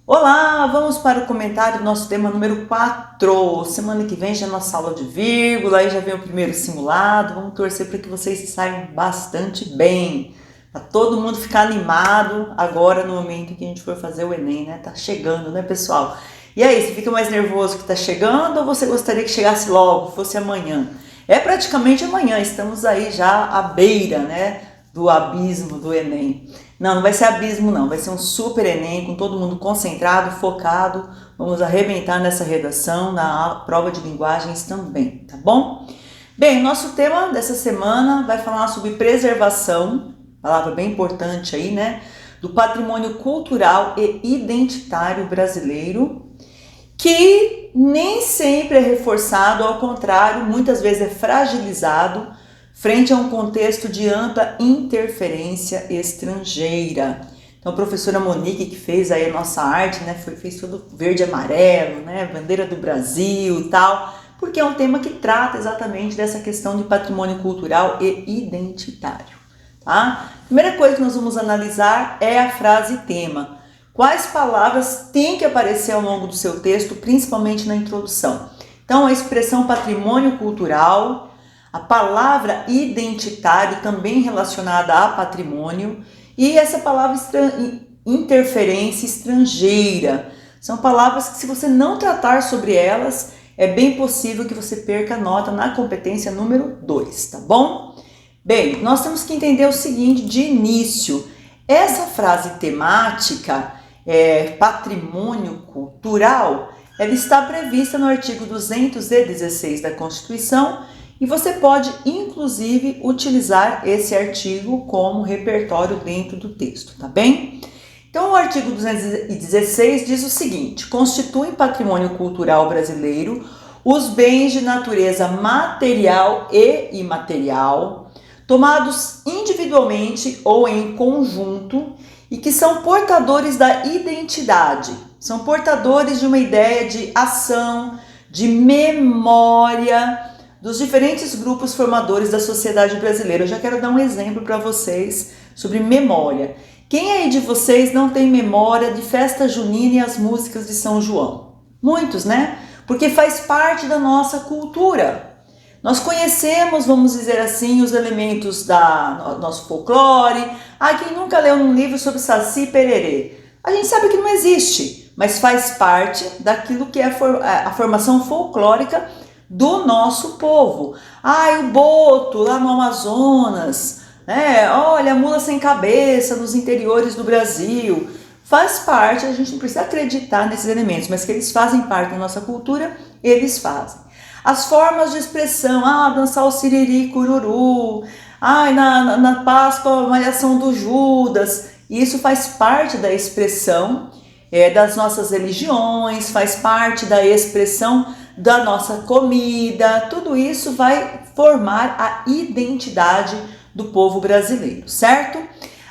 Olá, vamos para o comentário do nosso tema número 4. Semana que vem já é nossa aula de vírgula, aí já vem o primeiro simulado. Vamos torcer para que vocês saiam bastante bem, para todo mundo ficar animado agora no momento em que a gente for fazer o Enem, né? Tá chegando, né, pessoal? E aí, você fica mais nervoso que tá chegando ou você gostaria que chegasse logo, fosse amanhã? É praticamente amanhã, estamos aí já à beira, né, do abismo do Enem. Não vai ser abismo não, vai ser um super Enem com todo mundo concentrado, focado. Vamos arrebentar nessa redação, na prova de linguagens também, tá bom? Bem, nosso tema dessa semana vai falar sobre preservação, palavra bem importante aí, né? Do patrimônio cultural e identitário brasileiro, que nem sempre é reforçado, ao contrário, muitas vezes é fragilizado frente a um contexto de ampla interferência estrangeira. Então, a professora Monique, que fez aí a nossa arte, né, fez tudo verde e amarelo, né, bandeira do Brasil e tal, porque é um tema que trata exatamente dessa questão de patrimônio cultural e identitário, tá? Primeira coisa que nós vamos analisar é a frase tema. Quais palavras têm que aparecer ao longo do seu texto, principalmente na introdução? Então, a expressão patrimônio cultural, a palavra identitário também relacionada a patrimônio e essa palavra interferência estrangeira. São palavras que, se você não tratar sobre elas, é bem possível que você perca nota na competência número 2, tá bom? Bem, nós temos que entender o seguinte de início. Essa frase temática, patrimônio cultural, ela está prevista no artigo 216 da Constituição e você pode, inclusive, utilizar esse artigo como repertório dentro do texto, tá bem? Então, o artigo 216 diz o seguinte: constituem patrimônio cultural brasileiro os bens de natureza material e imaterial, tomados individualmente ou em conjunto, e que são portadores da identidade, são portadores de uma ideia de ação, de memória dos diferentes grupos formadores da sociedade brasileira. Eu já quero dar um exemplo para vocês sobre memória. Quem aí de vocês não tem memória de festa junina e as músicas de São João? Muitos, né? Porque faz parte da nossa cultura. Nós conhecemos, vamos dizer assim, os elementos do nosso folclore. Quem nunca leu um livro sobre Saci e Pererê? A gente sabe que não existe, mas faz parte daquilo que é a formação folclórica do nosso povo. O boto lá no Amazonas, né? Olha, a mula sem cabeça nos interiores do Brasil. Faz parte, a gente não precisa acreditar nesses elementos, mas que eles fazem parte da nossa cultura, eles fazem. As formas de expressão, dançar o siriri, cururu, na Páscoa, a malhação do Judas, isso faz parte da expressão das nossas religiões, faz parte da expressão da nossa comida, tudo isso vai formar a identidade do povo brasileiro, certo?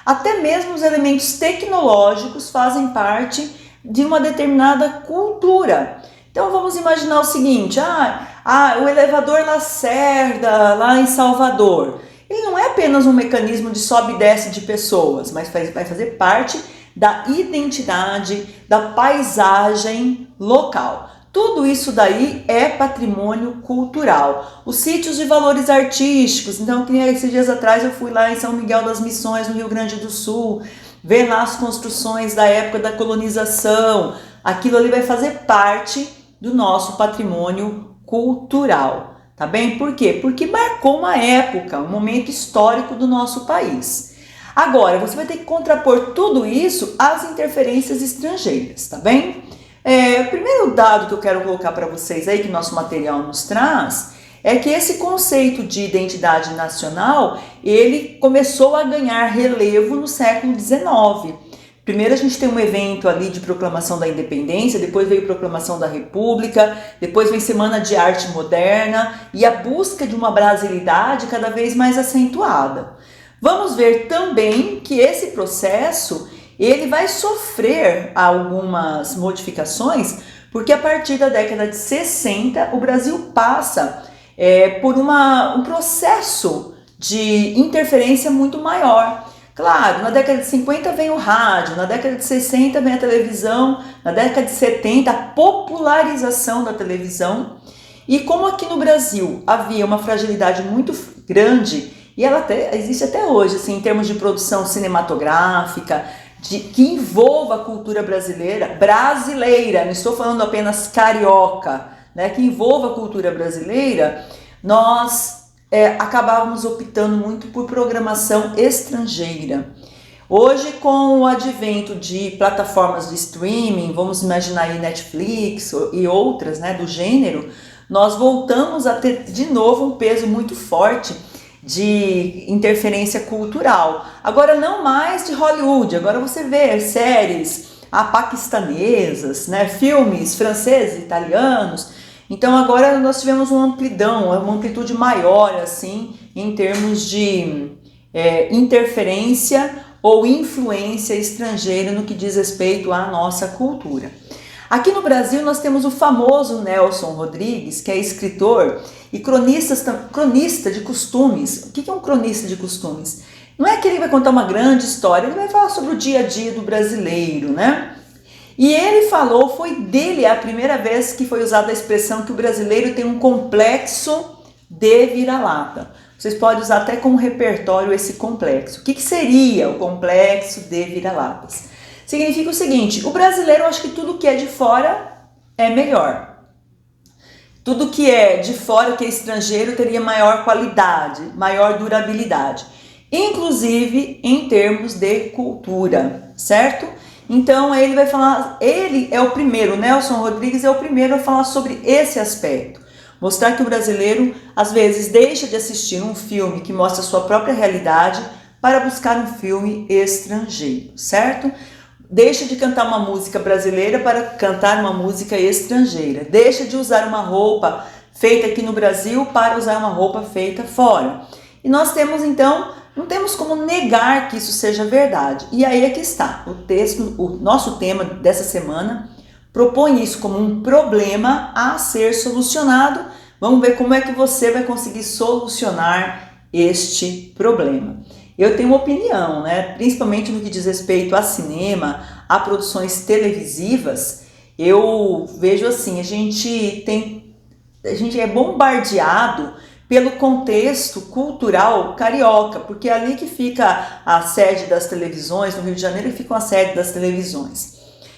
Até mesmo os elementos tecnológicos fazem parte de uma determinada cultura. Então vamos imaginar o seguinte, o elevador Lacerda, lá em Salvador, ele não é apenas um mecanismo de sobe e desce de pessoas, mas vai fazer parte da identidade, da paisagem local. Tudo isso daí é patrimônio cultural. Os sítios de valores artísticos, então, que esses dias atrás eu fui lá em São Miguel das Missões, no Rio Grande do Sul, ver lá as construções da época da colonização. Aquilo ali vai fazer parte do nosso patrimônio cultural, tá bem? Por quê? Porque marcou uma época, um momento histórico do nosso país. Agora, você vai ter que contrapor tudo isso às interferências estrangeiras, tá bem? O primeiro dado que eu quero colocar para vocês aí, que nosso material nos traz, é que esse conceito de identidade nacional, ele começou a ganhar relevo no século XIX. Primeiro a gente tem um evento ali de proclamação da independência, depois veio proclamação da república, depois vem Semana de Arte Moderna e a busca de uma brasilidade cada vez mais acentuada. Vamos ver também que esse processo ele vai sofrer algumas modificações, porque a partir da década de 60 o Brasil passa por um processo de interferência muito maior. Claro, na década de 50 vem o rádio, na década de 60 vem a televisão, na década de 70 a popularização da televisão. E como aqui no Brasil havia uma fragilidade muito grande, e ela existe até hoje, assim, em termos de produção cinematográfica, que envolva a cultura brasileira, não estou falando apenas carioca, né, que envolva a cultura brasileira, nós acabávamos optando muito por programação estrangeira. Hoje, com o advento de plataformas de streaming, vamos imaginar aí Netflix e outras, né, do gênero, nós voltamos a ter de novo um peso muito forte de interferência cultural. Agora não mais de Hollywood, agora você vê séries paquistanesas, né, filmes franceses, italianos. Então agora nós tivemos uma amplitude maior assim em termos de interferência ou influência estrangeira no que diz respeito à nossa cultura. Aqui no Brasil nós temos o famoso Nelson Rodrigues, que é escritor e cronista de costumes. O que é um cronista de costumes? Não é que ele vai contar uma grande história, ele vai falar sobre o dia a dia do brasileiro, né? E ele falou, foi dele a primeira vez que foi usada a expressão que o brasileiro tem um complexo de vira-lata. Vocês podem usar até como repertório esse complexo. O que seria o complexo de vira-latas? Significa o seguinte, o brasileiro acha que tudo que é de fora é melhor. Tudo que é de fora, que é estrangeiro, teria maior qualidade, maior durabilidade. Inclusive em termos de cultura, certo? Então ele vai falar, ele é o primeiro, Nelson Rodrigues é o primeiro a falar sobre esse aspecto. Mostrar que o brasileiro, às vezes, deixa de assistir um filme que mostra a sua própria realidade para buscar um filme estrangeiro, certo? Deixa de cantar uma música brasileira para cantar uma música estrangeira. Deixa de usar uma roupa feita aqui no Brasil para usar uma roupa feita fora. E nós temos, então, não temos como negar que isso seja verdade. E aí é que está. O nosso tema dessa semana propõe isso como um problema a ser solucionado. Vamos ver como é que você vai conseguir solucionar este problema. Eu tenho uma opinião, né? Principalmente no que diz respeito a cinema, a produções televisivas. Eu vejo assim, a gente é bombardeado pelo contexto cultural carioca, porque é ali que fica a sede das televisões, no Rio de Janeiro fica a sede das televisões.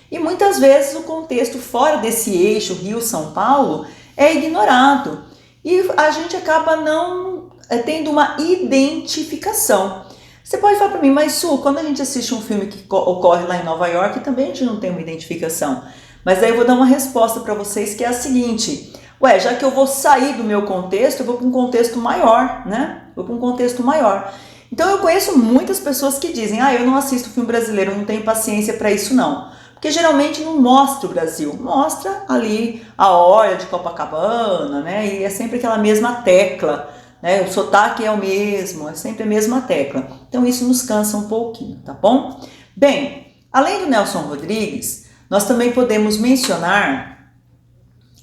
E muitas vezes o contexto fora desse eixo Rio-São Paulo é ignorado e a gente acaba não tendo uma identificação. Você pode falar para mim, mas Su, quando a gente assiste um filme que ocorre lá em Nova York, também a gente não tem uma identificação. Mas aí eu vou dar uma resposta para vocês que é a seguinte: ué, já que eu vou sair do meu contexto, eu vou para um contexto maior, né? Vou para um contexto maior. Então eu conheço muitas pessoas que dizem, eu não assisto filme brasileiro, eu não tenho paciência para isso não. Porque geralmente não mostra o Brasil, mostra ali a orla de Copacabana, né? E é sempre aquela mesma tecla, né? O sotaque é o mesmo, é sempre a mesma tecla. Então isso nos cansa um pouquinho, tá bom? Bem, além do Nelson Rodrigues, nós também podemos mencionar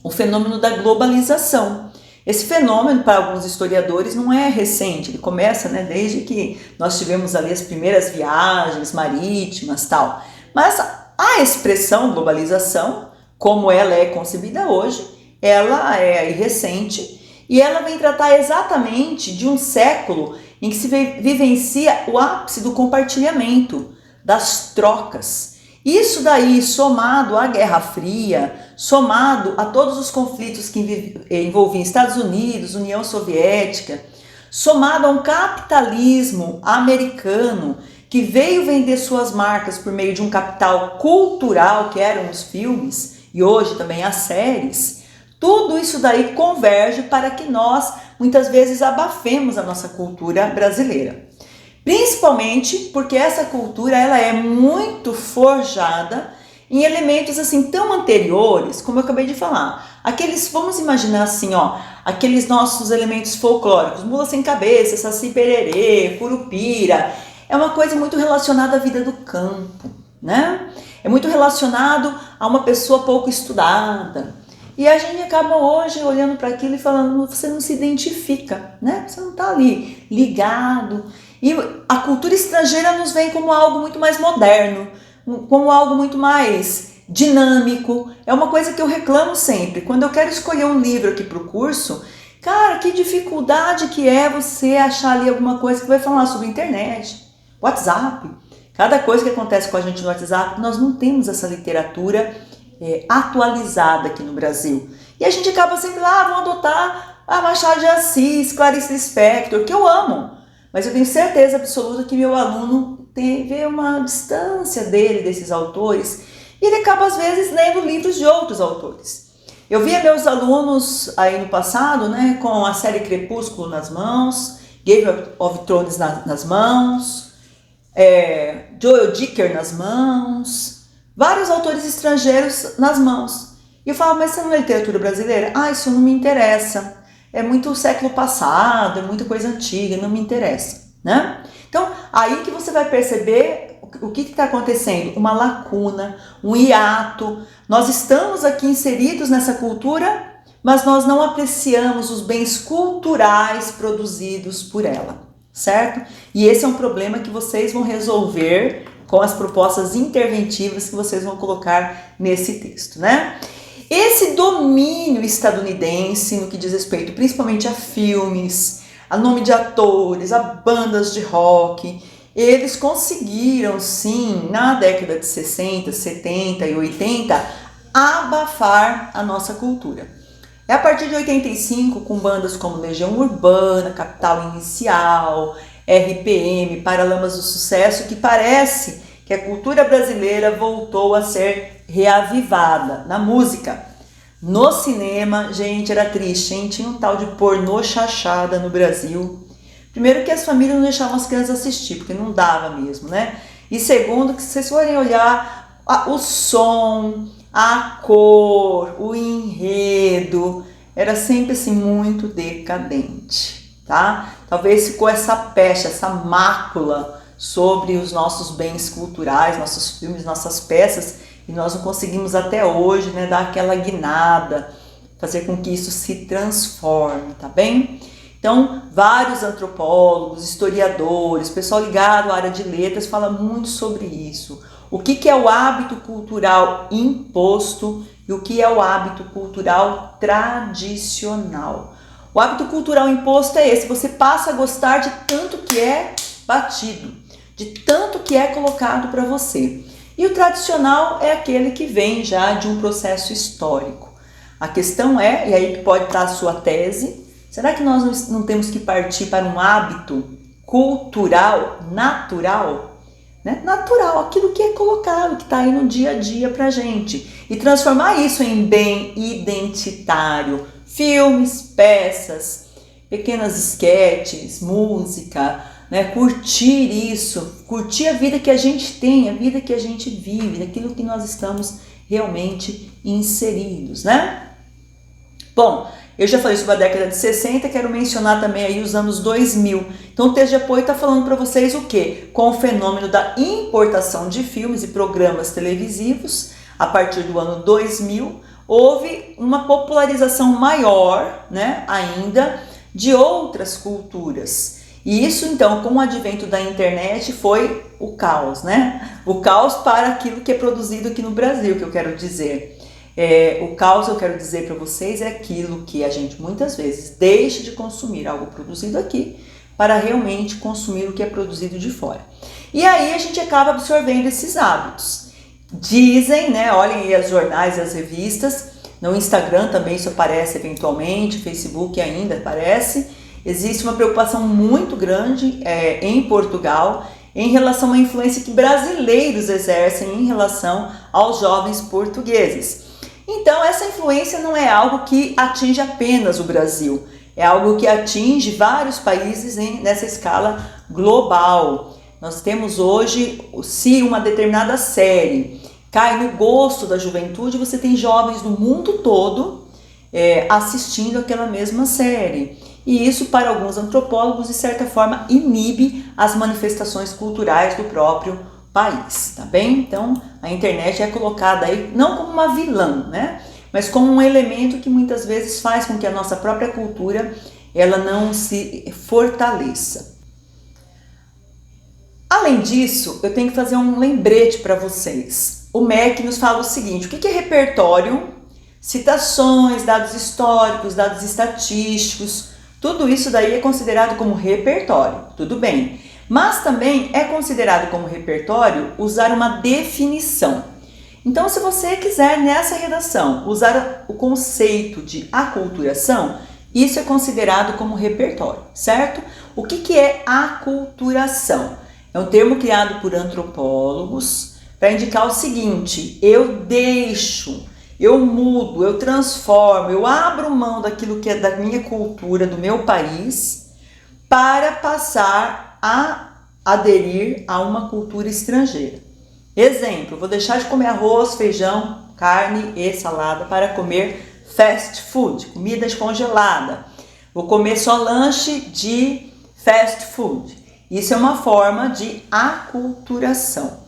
o fenômeno da globalização. Esse fenômeno, para alguns historiadores, não é recente, ele começa, né, desde que nós tivemos ali as primeiras viagens marítimas e tal. Mas a expressão globalização, como ela é concebida hoje, ela é recente e ela vem tratar exatamente de um século em que se vivencia o ápice do compartilhamento, das trocas. Isso daí, somado à Guerra Fria, somado a todos os conflitos que envolviam Estados Unidos, União Soviética, somado a um capitalismo americano que veio vender suas marcas por meio de um capital cultural, que eram os filmes, e hoje também as séries, tudo isso daí converge para que nós, muitas vezes, abafemos a nossa cultura brasileira. Principalmente porque essa cultura ela é muito forjada em elementos assim tão anteriores, como eu acabei de falar. Vamos imaginar assim, aqueles nossos elementos folclóricos, mula sem cabeça, saci pererê, curupira, é uma coisa muito relacionada à vida do campo, né? É muito relacionado a uma pessoa pouco estudada. E a gente acaba hoje olhando para aquilo e falando, você não se identifica, né? Você não está ali ligado. E a cultura estrangeira nos vem como algo muito mais moderno, como algo muito mais dinâmico. É uma coisa que eu reclamo sempre. Quando eu quero escolher um livro aqui para o curso, cara, que dificuldade que é você achar ali alguma coisa que vai falar sobre internet, WhatsApp. Cada coisa que acontece com a gente no WhatsApp, nós não temos essa literatura atualizada aqui no Brasil. E a gente acaba sempre lá, vamos adotar a Machado de Assis, Clarice Lispector, que eu amo. Mas eu tenho certeza absoluta que meu aluno vê uma distância dele, desses autores, e ele acaba às vezes lendo livros de outros autores. Eu via meus alunos aí no passado, né, com a série Crepúsculo nas mãos, Game of Thrones nas mãos, Joel Dicker nas mãos, vários autores estrangeiros nas mãos. E eu falo, mas você não é literatura brasileira? Ah, isso não me interessa. É muito século passado, é muita coisa antiga, não me interessa, né? Então, aí que você vai perceber o que está acontecendo, uma lacuna, um hiato. Nós estamos aqui inseridos nessa cultura, mas nós não apreciamos os bens culturais produzidos por ela, certo? E esse é um problema que vocês vão resolver com as propostas interventivas que vocês vão colocar nesse texto, né? Esse domínio estadunidense no que diz respeito principalmente a filmes, a nome de atores, a bandas de rock, eles conseguiram sim, na década de 60, 70 e 80, abafar a nossa cultura. É a partir de 85, com bandas como Legião Urbana, Capital Inicial, RPM, Paralamas do Sucesso, que parece que a cultura brasileira voltou a ser reavivada na música. No cinema, gente, era triste, hein? Tinha um tal de pornô chachada no Brasil. Primeiro que as famílias não deixavam as crianças assistir, porque não dava mesmo, né? E segundo, que se vocês forem olhar o som, a cor, o enredo, era sempre assim muito decadente, tá? Talvez ficou essa pecha, essa mácula sobre os nossos bens culturais, nossos filmes, nossas peças, e nós não conseguimos até hoje, né, dar aquela guinada, fazer com que isso se transforme, tá bem? Então, vários antropólogos, historiadores, pessoal ligado à área de letras fala muito sobre isso. O que é o hábito cultural imposto e o que é o hábito cultural tradicional. O hábito cultural imposto é esse, você passa a gostar de tanto que é batido, de tanto que é colocado para você. E o tradicional é aquele que vem já de um processo histórico. A questão é, e aí que pode estar a sua tese, será que nós não temos que partir para um hábito cultural, natural? Né? Natural, aquilo que é colocado, que está aí no dia a dia para a gente. E transformar isso em bem identitário. Filmes, peças, pequenas esquetes, música, né? Curtir isso, curtir a vida que a gente tem, a vida que a gente vive, daquilo que nós estamos realmente inseridos, né? Bom, eu já falei sobre a década de 60, quero mencionar também aí os anos 2000. Então o texto de apoio está falando para vocês o quê? Com o fenômeno da importação de filmes e programas televisivos, a partir do ano 2000, houve uma popularização maior, né, ainda, de outras culturas. E isso, então, com o advento da internet, foi o caos, né? O caos para aquilo que é produzido aqui no Brasil, que eu quero dizer. O caos, eu quero dizer para vocês, é aquilo que a gente muitas vezes deixa de consumir algo produzido aqui para realmente consumir o que é produzido de fora. E aí a gente acaba absorvendo esses hábitos. Dizem, né? Olhem aí os jornais e as revistas, no Instagram também isso aparece eventualmente, Facebook ainda aparece. Existe uma preocupação muito grande em Portugal em relação à influência que brasileiros exercem em relação aos jovens portugueses. Então, essa influência não é algo que atinge apenas o Brasil, é algo que atinge vários países nessa escala global. Nós temos hoje, se uma determinada série cai no gosto da juventude, você tem jovens do mundo todo assistindo aquela mesma série. E isso, para alguns antropólogos, de certa forma, inibe as manifestações culturais do próprio país, tá bem? Então, a internet é colocada aí não como uma vilã, né? Mas como um elemento que muitas vezes faz com que a nossa própria cultura ela não se fortaleça. Além disso, eu tenho que fazer um lembrete para vocês. O MEC nos fala o seguinte: o que é repertório? Citações, dados históricos, dados estatísticos, tudo isso daí é considerado como repertório, tudo bem. Mas também é considerado como repertório usar uma definição. Então, se você quiser nessa redação usar o conceito de aculturação, isso é considerado como repertório, certo? O que é aculturação? É um termo criado por antropólogos para indicar o seguinte: eu deixo, eu mudo, eu transformo, eu abro mão daquilo que é da minha cultura, do meu país, para passar a aderir a uma cultura estrangeira. Exemplo, vou deixar de comer arroz, feijão, carne e salada para comer fast food, comida congelada. Vou comer só lanche de fast food. Isso é uma forma de aculturação.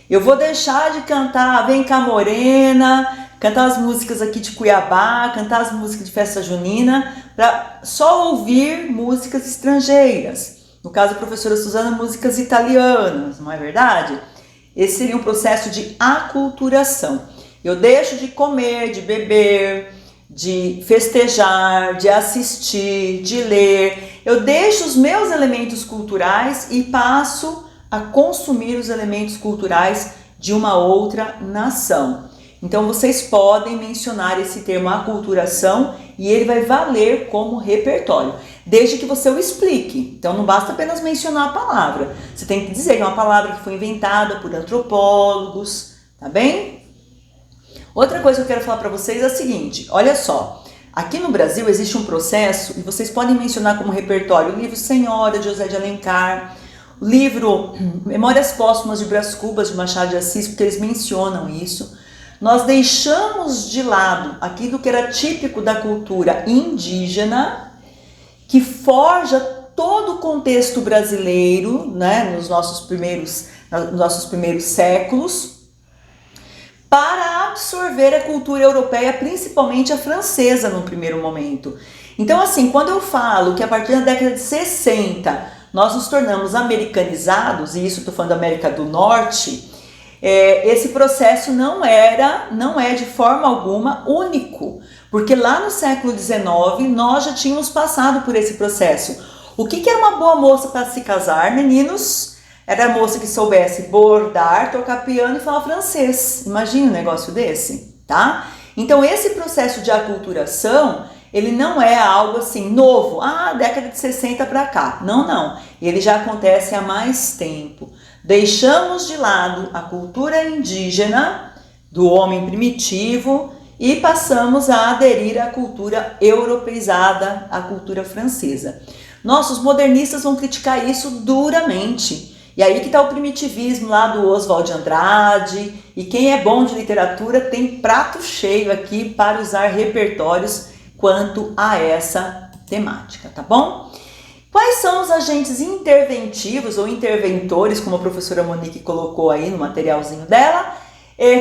Eu vou deixar de cantar Vem Cá Morena, cantar as músicas aqui de Cuiabá, cantar as músicas de festa junina, para só ouvir músicas estrangeiras. No caso da professora Suzana, músicas italianas, não é verdade? Esse seria um processo de aculturação. Eu deixo de comer, de beber, de festejar, de assistir, de ler. Eu deixo os meus elementos culturais e passo a consumir os elementos culturais de uma outra nação. Então vocês podem mencionar esse termo aculturação e ele vai valer como repertório, desde que você o explique. Então não basta apenas mencionar a palavra, você tem que dizer que é uma palavra que foi inventada por antropólogos, tá bem? Outra coisa que eu quero falar para vocês é a seguinte: olha só, aqui no Brasil existe um processo, e vocês podem mencionar como repertório o livro Senhora, de José de Alencar, o livro Memórias Póstumas de Brás Cubas, de Machado de Assis, porque eles mencionam isso. Nós deixamos de lado aquilo que era típico da cultura indígena, que forja todo o contexto brasileiro, né, nos nossos primeiros séculos, para absorver a cultura europeia, principalmente a francesa no primeiro momento. Então, assim, quando eu falo que a partir da década de 60 nós nos tornamos americanizados, e isso estou falando da América do Norte, esse processo não é de forma alguma único, porque lá no século XIX nós já tínhamos passado por esse processo. O que era uma boa moça para se casar, meninos? Era a moça que soubesse bordar, tocar piano e falar francês. Imagina um negócio desse, tá? Então esse processo de aculturação, ele não é algo assim novo, década de 60 para cá. Não. Ele já acontece há mais tempo. Deixamos de lado a cultura indígena do homem primitivo e passamos a aderir à cultura europeizada, à cultura francesa. Nossos modernistas vão criticar isso duramente. E aí que está o primitivismo lá do Oswald de Andrade. E quem é bom de literatura tem prato cheio aqui para usar repertórios quanto a essa temática, tá bom? Quais são os agentes interventivos ou interventores, como a professora Monique colocou aí no materialzinho dela,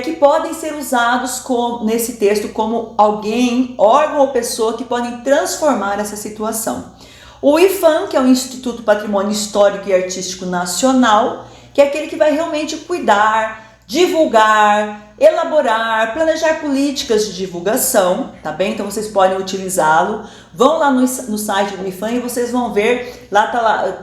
que podem ser usados nesse texto como alguém, órgão ou pessoa que podem transformar essa situação? O IPHAN, que é o Instituto Patrimônio Histórico e Artístico Nacional, que é aquele que vai realmente cuidar, divulgar, elaborar, planejar políticas de divulgação, tá bem? Então vocês podem utilizá-lo. Vão lá no site do IPHAN e vocês vão ver,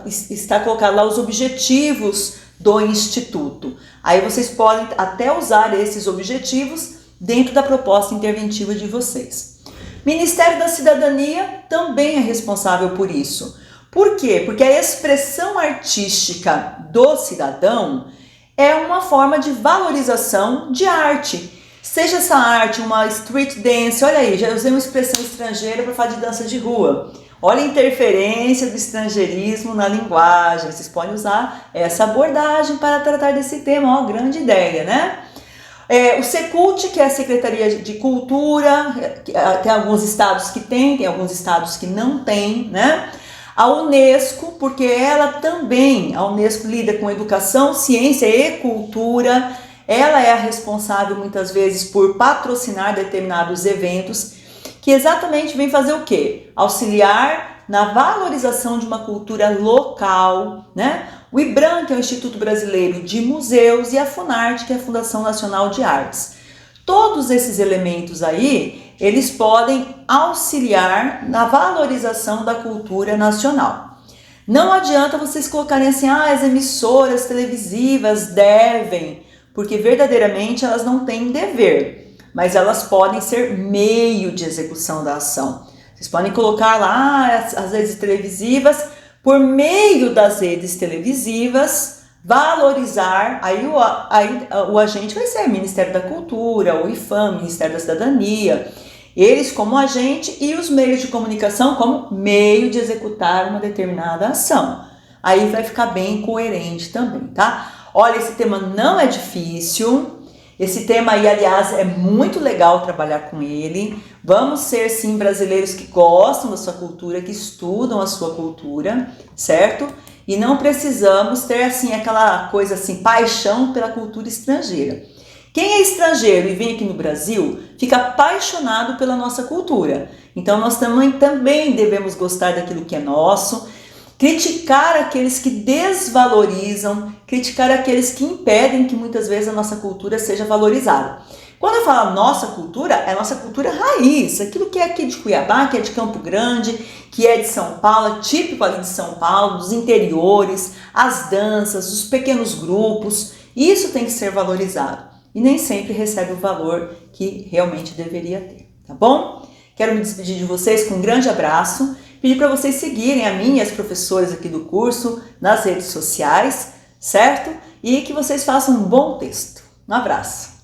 está colocado lá os objetivos do Instituto. Aí vocês podem até usar esses objetivos dentro da proposta interventiva de vocês. Ministério da Cidadania também é responsável por isso. Por quê? Porque a expressão artística do cidadão é uma forma de valorização de arte. Seja essa arte uma street dance, olha aí, já usei uma expressão estrangeira para falar de dança de rua. Olha a interferência do estrangeirismo na linguagem. Vocês podem usar essa abordagem para tratar desse tema, grande ideia, né? O Secult, que é a Secretaria de Cultura, tem alguns estados que tem alguns estados que não tem, né? A Unesco, porque a Unesco lida com educação, ciência e cultura, ela é a responsável muitas vezes por patrocinar determinados eventos, que exatamente vem fazer o quê? Auxiliar na valorização de uma cultura local, né? O IBRAM, que é o Instituto Brasileiro de Museus, e a Funarte, que é a Fundação Nacional de Artes. Todos esses elementos aí, eles podem auxiliar na valorização da cultura nacional. Não adianta vocês colocarem assim, as emissoras televisivas devem, porque verdadeiramente elas não têm dever, mas elas podem ser meio de execução da ação. Vocês podem colocar lá as redes televisivas, por meio das redes televisivas, valorizar, aí o agente vai ser o Ministério da Cultura, o IFAM, Ministério da Cidadania, eles como agente e os meios de comunicação como meio de executar uma determinada ação. Aí vai ficar bem coerente também, tá? Olha, esse tema não é difícil, esse tema aí, aliás, é muito legal trabalhar com ele. Vamos ser, sim, brasileiros que gostam da sua cultura, que estudam a sua cultura, certo? E não precisamos ter, assim, aquela coisa, assim, paixão pela cultura estrangeira. Quem é estrangeiro e vem aqui no Brasil, fica apaixonado pela nossa cultura. Então, nós também devemos gostar daquilo que é nosso, criticar aqueles que desvalorizam, criticar aqueles que impedem que muitas vezes a nossa cultura seja valorizada. Quando eu falo nossa cultura, é a nossa cultura raiz, aquilo que é aqui de Cuiabá, que é de Campo Grande, que é de São Paulo, é típico ali de São Paulo, dos interiores, as danças, os pequenos grupos, isso tem que ser valorizado e nem sempre recebe o valor que realmente deveria ter, tá bom? Quero me despedir de vocês com um grande abraço, pedir para vocês seguirem a mim e as professoras aqui do curso nas redes sociais, certo? E que vocês façam um bom texto. Um abraço!